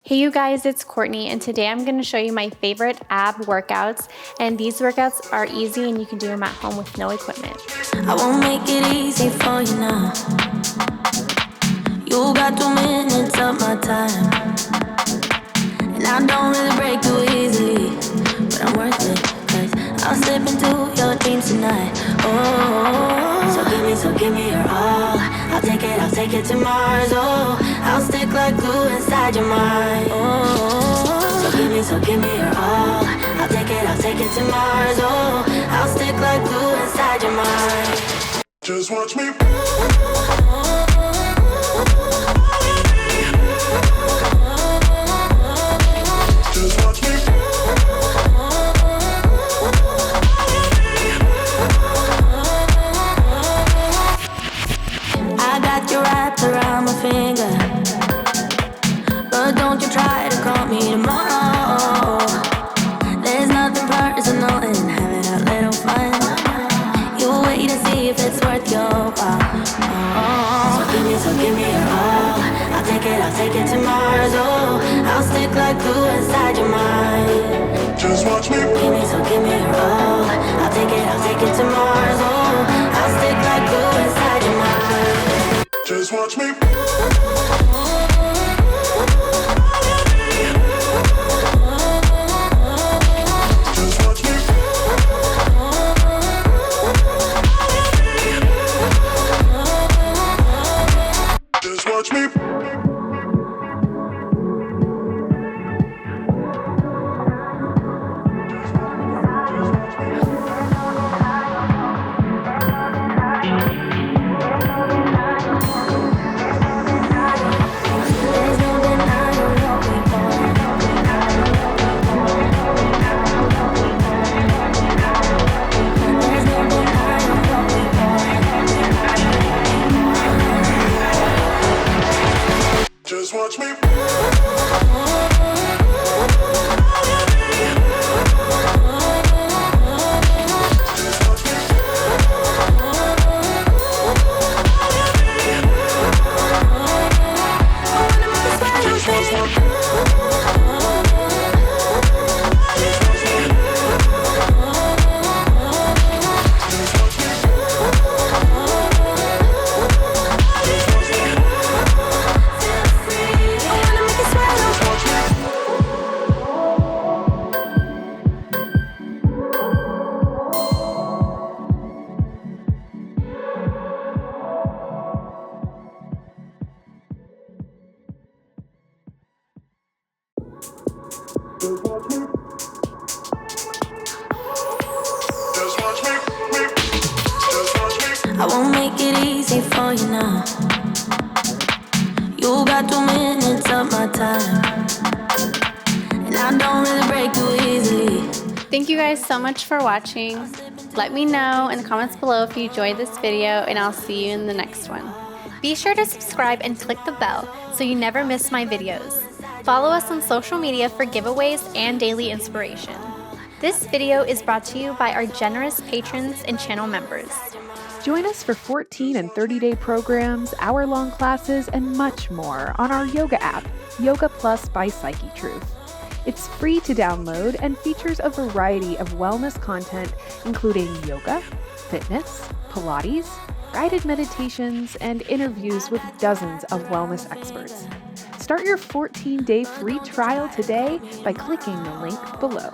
Hey you guys, it's Courtney, and today I'm going to show you my favorite ab workouts, and these workouts are easy and you can do them at home with no equipment. I won't make it easy for you now. You got 2 minutes of my time, and I don't really break too easily, but I'm worth it, 'cause I'll slip into your dreams tonight. Oh, so give me your all. I'll take it to Mars. Oh, I'll stick like glue inside your mind. Oh, so give me your all. I'll take it to Mars. Oh, I'll stick like glue inside your mind. Just watch me. Just watch me. I got you wrapped around my finger, but don't you try to call me tomorrow. There's nothing personal in having a little fun. You wait and see if it's worth your while. So give me your all. I'll take it to Mars. Oh, I'll stick like glue inside your mind. Just watch me. Give me your all. I'll take it to Mars. Oh, I'll stick like glue inside your mind. Just watch me. Just watch me. Just watch me. There's no denying what we want. There's no denying what we want. Just watch me. I won't make it easy for you now. You got 2 minutes of my time, and I don't really break too easily. Thank you guys so much for watching. Let me know in the comments below if you enjoyed this video, and I'll see you in the next one. Be sure to subscribe and click the bell so you never miss my videos. Follow us on social media for giveaways and daily inspiration. This video is brought to you by our generous patrons and channel members. Join us for 14 and 30-day programs, hour-long classes, and much more on our yoga app, Yoga Plus by Psychetruth. It's free to download and features a variety of wellness content, including yoga, fitness, Pilates, guided meditations, and interviews with dozens of wellness experts. Start your 14-day free trial today by clicking the link below.